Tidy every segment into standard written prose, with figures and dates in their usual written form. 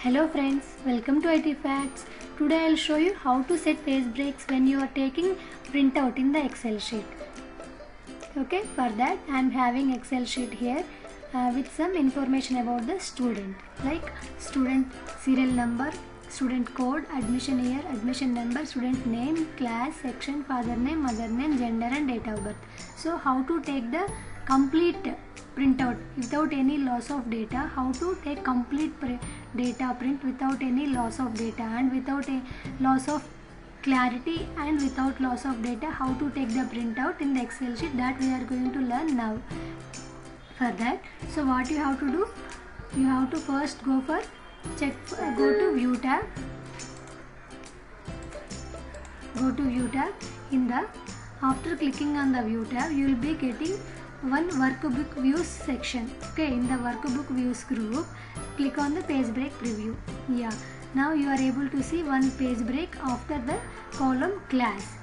Hello friends, welcome to IT Facts. Today I will show you how to set page breaks when you are taking printout in the Excel sheet. Okay, for that I am having Excel sheet here with some information about the student, like student serial number, student code, admission year, admission number, student name, class, section, father name, mother name, gender and date of birth. So how to take the complete printout without any loss of data, how to take complete data print without any loss of data and without a loss of clarity and without loss of data, how to take the printout in the Excel sheet, that we are going to learn now. For that, so what you have to do, you have to first go to view tab, in the after clicking on the view tab you will be getting one workbook views section. Okay, in the workbook views group click on the page break preview. Yeah, now you are able to see one page break after the column class.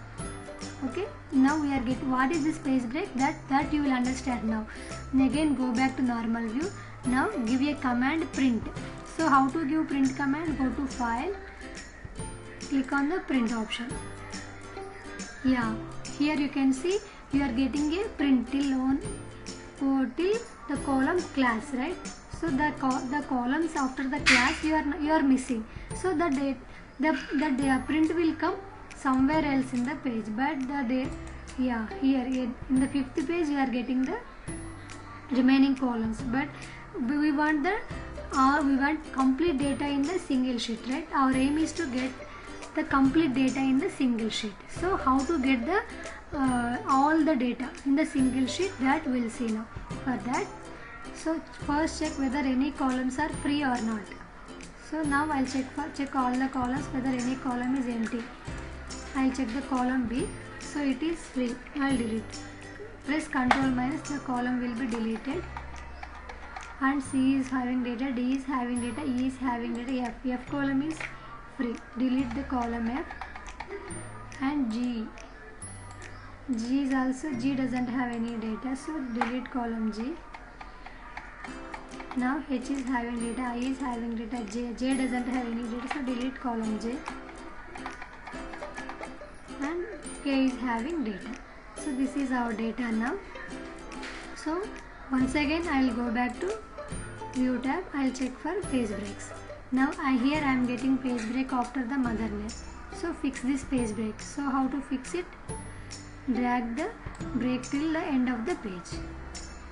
Okay, now we are getting what is this page break, that you will understand now. And again go back to normal view. Now give a command print. So how to give print command, go to file, click on the print option. Yeah, here you can see you are getting a print till the column class, right? So the columns after the class you are missing. So the print will come somewhere else in the page, but here in the fifth page you are getting the remaining columns, but we want complete data in the single sheet, right? Our aim is to get the complete data in the single sheet. So how to get the all the data in the single sheet, that we'll see now. For that, so first check whether any columns are free or not. So now I'll check all the columns whether any column is empty. I'll check the column B, so it is free. I'll delete. Press Ctrl minus, the column will be deleted. And C is having data, D is having data, E is having data, F column is free. Delete the column F. And G is also, G doesn't have any data, so delete column G. Now H is having data, I is having data, J doesn't have any data, so delete column J. And K is having data. So this is our data now. So once again I will go back to view tab, I will check for page breaks. Now here I am getting page break after the mother name. So fix this page break. So how to fix it? Drag the break till the end of the page.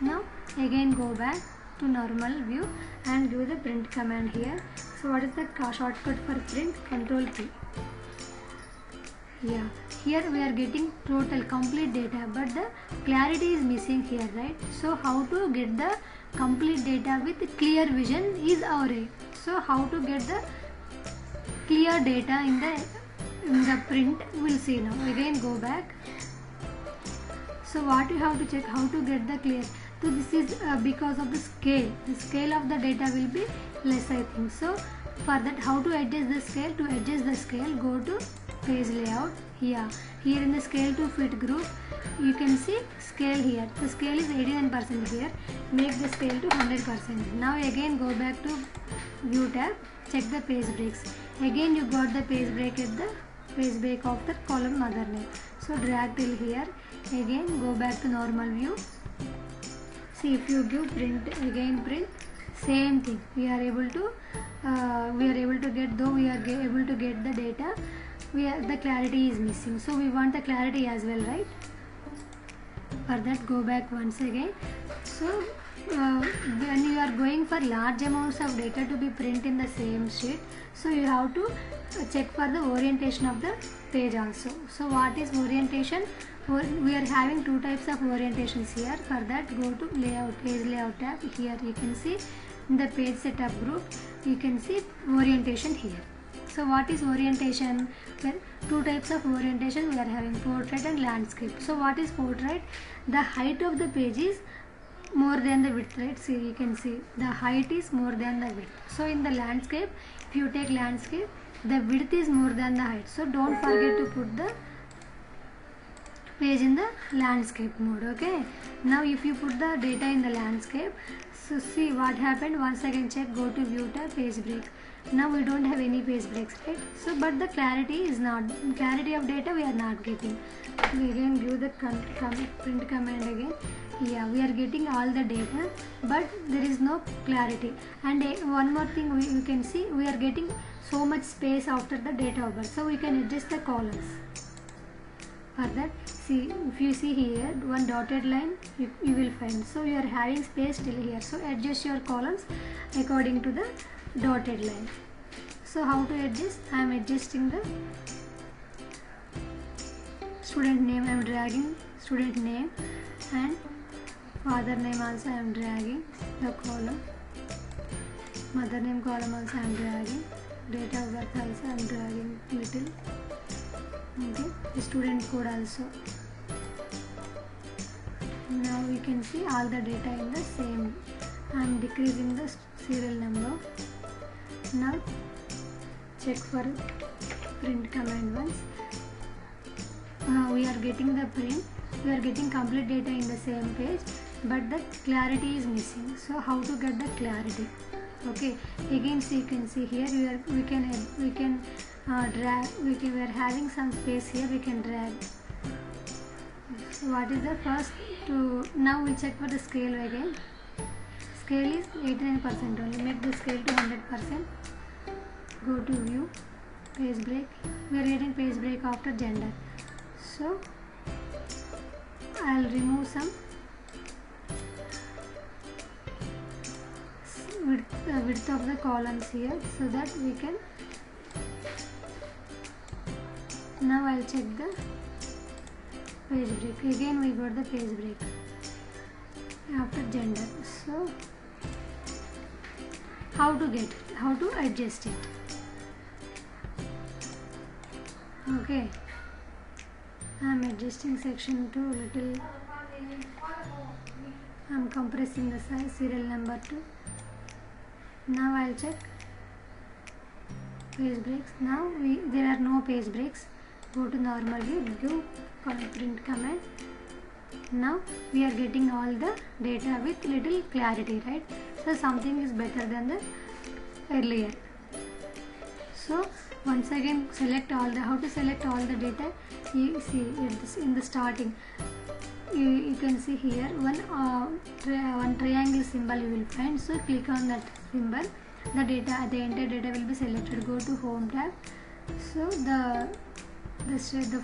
Now again go back to normal view and give the print command here. So what is the shortcut for print? Ctrl P. Yeah, here we are getting total complete data, but the clarity is missing here, right? So how to get the complete data with clear vision is our aim. So how to get the clear data in the print, we'll see now. Again go back. So what you have to check, how to get the clear. So this is because of the scale. The scale of the data will be less, I think. So for that, how to adjust the scale? To adjust the scale, go to page layout. Here in the scale to fit group, you can see scale here. The scale is 89% here. Make the scale to 100%. Now again go back to view tab. Check the page breaks. Again you got the page break at the page break of the column mother name. So drag till here. Again go back to normal view. See, if you give print, again print, same thing. We are able to get, though we are able to get the data, the clarity is missing. So we want the clarity as well, right? For that, go back once again. So when you are going for large amounts of data to be print in the same sheet, so you have to check for the orientation of the page also. So what is orientation? We are having two types of orientations here. For that, go to layout, page layout tab. Here you can see in the page setup group, you can see orientation here. So what is orientation? Well, two types of orientation we are having, portrait and landscape. So what is portrait? The height of the page is more than the width, right? See, you can see the height is more than the width. So in the landscape, if you take landscape, the width is more than the height. So don't forget to put the page in the landscape mode. Okay, now if you put the data in the landscape, so see what happened. Once again check, go to view tab, page break. Now we don't have any page breaks, right? So but the clarity of data we are not getting. We again give the print command again. Yeah, we are getting all the data, but there is no clarity. And one more thing we can see, we are getting so much space after the date of birth, so we can adjust the columns. For that, see, if you see here one dotted line, you will find, so you are having space till here, so adjust your columns according to the dotted line. So how to adjust? I am adjusting the student name. I am dragging student name, and father name also I am dragging the column, mother name column also I am dragging, date of birth also I am dragging little. Okay, the student code also. Now we can see all the data in the same. I am decreasing the serial number. Now check for print command once. We are getting the print. We are getting complete data in the same page, but the clarity is missing. So how to get the clarity? Okay, again, so you can see here we can drag. We are having some space here. We can drag. So what is the first to? Now we check for the scale again. Scale is 89% only. Make the scale to 100%. Go to view, page break. We are getting page break after gender. So I'll remove some width of the columns here, so that we can. Now I'll check the page break. Again we got the page break after gender. So how to adjust it? Okay, I am adjusting section to little. I am compressing the size, serial number to. Now I'll check page breaks. Now there are no page breaks. Go to normal view, give print command. Now we are getting all the data with little clarity, right? So something is better than the earlier. So once again select all the, how to select all the data? You see in the starting, you can see here one triangle symbol you will find. So click on that symbol. The data, the entire data will be selected. Go to home tab. So the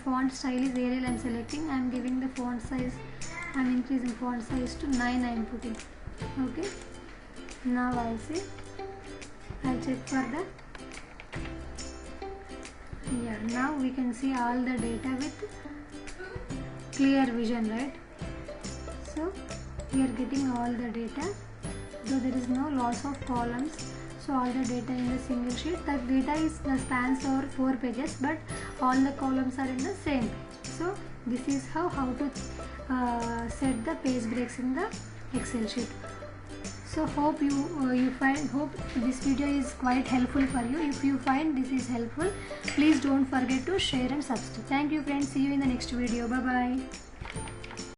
font style is Arial. I am selecting. I am giving the font size. I am increasing font size to 9. I am putting. Okay. Now I'll see. I'll check for that. Yeah. Now we can see all the data with clear vision, right? So we are getting all the data, though there is no loss of columns. So all the data in the single sheet. The data spans over 4 pages, but all the columns are in the same page. So this is how to set the page breaks in the Excel sheet. So hope hope this video is quite helpful for you. If you find this is helpful, please don't forget to share and subscribe. Thank you friends. See you in the next video. Bye bye.